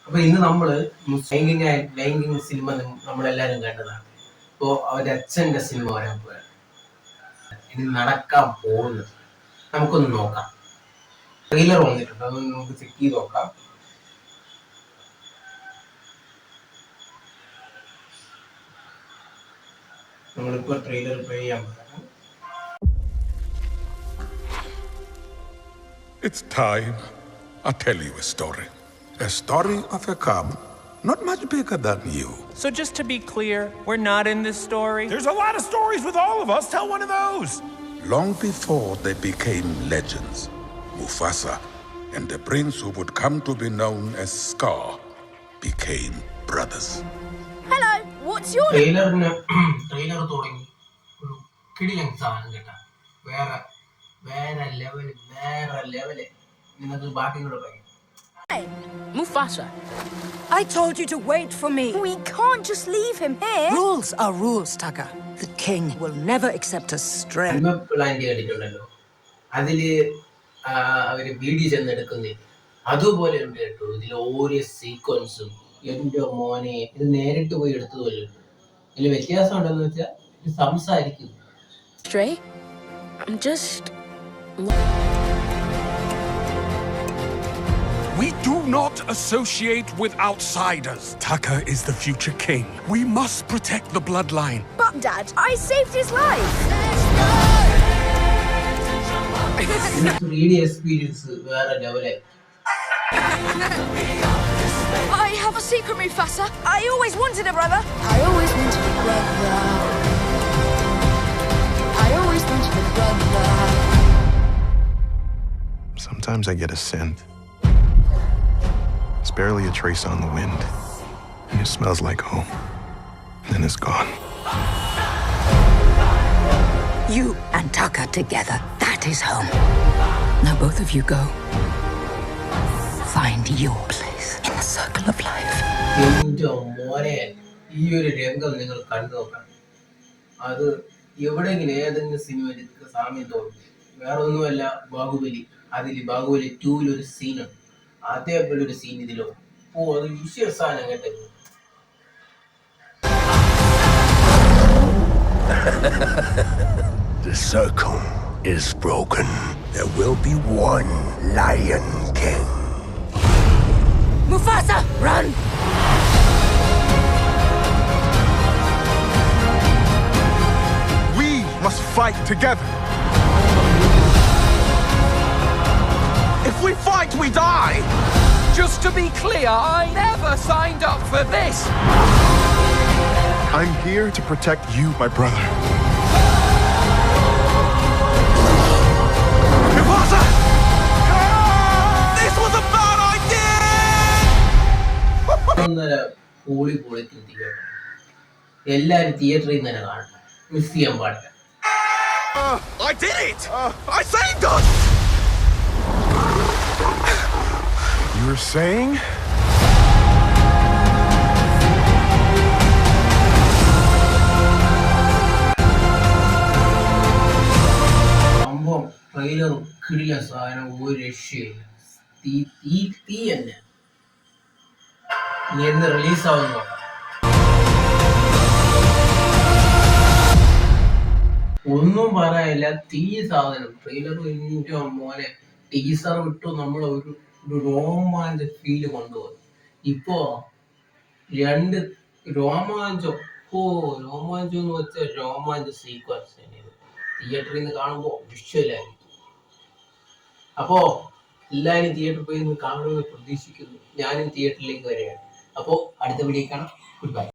അപ്പൊ ഇന്ന് നമ്മള് ലൈംഗിക സിനിമ നമ്മളെല്ലാരും കണ്ടതാണ്. ഇപ്പോ അവരുടെ അച്ഛന്റെ സിനിമ വരാൻ പോയാണ്. ഇനി നടക്കാൻ പോകുന്നത് നമുക്കൊന്ന് നോക്കാം. ട്രെയിലർ വന്നിട്ടുണ്ട്, അതൊന്ന് നമുക്ക് ചെക്ക് ചെയ്ത് നോക്കാം. നമ്മളിപ്പോ ട്രെയിലർ പ്ലേ ചെയ്യാൻ പോകാം. It's time. I'll tell you a story. A story of a cub, not much bigger than you. So just to be clear, we're not in this story? There's a lot of stories with all of us. Tell one of those. Long before they became legends, Mufasa and the prince who would come to be known as Scar became brothers. Hello, what's your trailer തുടങ്ങി ഒരു കിടിലൻ സാധനം കേട്ടാ. വേറെ level നിങ്ങൾക്ക് ബാക്കി കൂടെ പറയും. Mufasa. I told you to wait for me. We can't just leave him here. Rules are rules, Taka. The king will never accept a stray. Plan ചെയ്തിട്ടുണ്ടല്ലോ, അതില് അവര് വീഡിയോ ചെന്നെടുക്കുന്നില്ല, അതുപോലെ ഉണ്ട് കേട്ടോ. ഇതിൽ ഓരോ സീക്വൻസും എന്റെ മോനെ ഇത് നേരിട്ട് പോയി എടുത്തു പോലുണ്ട്. ഇതിൽ വ്യത്യാസം ഉണ്ടെന്ന് വെച്ചാൽ ഇത് സംസാരിക്കുന്നു. Stray? I'm just... We do not associate with outsiders. Taka is the future king. We must protect the bloodline. But, Dad, I saved his life. 3D experience വേറെ level. I have a secret, Mufasa. I always wanted a brother. I always wanted a brother. I always wanted a brother. Sometimes I get a scent. It's barely a trace on the wind. And it smells like home. And then it's gone. You and Taka together, that is home. Now both of you go. Find your place in the circle of life. എന്റെ മോനെ, ഈ ഒരു രംഗം നിങ്ങൾ കണ്ടു നോക്കണം. അത് എവിടെയെങ്കിലും ഏതെങ്കിലും സിനിമയിൽ സാമ്യം തോന്നും. വേറെ ഒന്നുമല്ല, ബാഹുബലി. ബാഹുബലി 2 ഒരു സീനുണ്ട്, അതേപോലെ ഒരു സീൻ ഇതിലോ. അത് വിഷയ സാധനം കേട്ടത്. The circle is broken. There will be one Lion King. Mufasa, run! We must fight together. If we fight, we die. Just to be clear, I never signed up for this. I'm here to protect you, my brother. Mufasa! This was a bad idea! എല്ലാരും തിയേറ്ററിൽ തന്നെ കാണണം, miss ചെയ്യാൻ പാടില്ല. I did it! I saved us! You were saying? സംഭവം ട്രെയിലറും കിടില സാധനം, ഒരു രക്ഷയില്ല. തീ തന്നെ. ഇനി എന്ന് റിലീസാവുന്നു ഒന്നും പറയാനില്ല. തീ സാധനം. ട്രെയിലർ എന്റെ മോനെ, ടീസർ വിട്ടു നമ്മൾ ഒരു രോമാഞ്ച ഫീല് കൊണ്ടുപോയി. ഇപ്പോ 2 രോമാഞ്ചം. രോമാഞ്ചം എന്ന് വെച്ചാൽ രോമാഞ്ച സീക്വൻസ് തിയേറ്ററിൽ നിന്ന് കാണുമ്പോ വിഷ്വലായിരിക്കും. അപ്പോ എല്ലാരും തിയേറ്ററിൽ പോയി കാണുമെന്ന് പ്രതീക്ഷിക്കുന്നു. ഞാനും തിയേറ്ററിലേക്ക് വരികയാണ്. അപ്പോ അടുത്ത വീഡിയോ കാണാം. Good bye.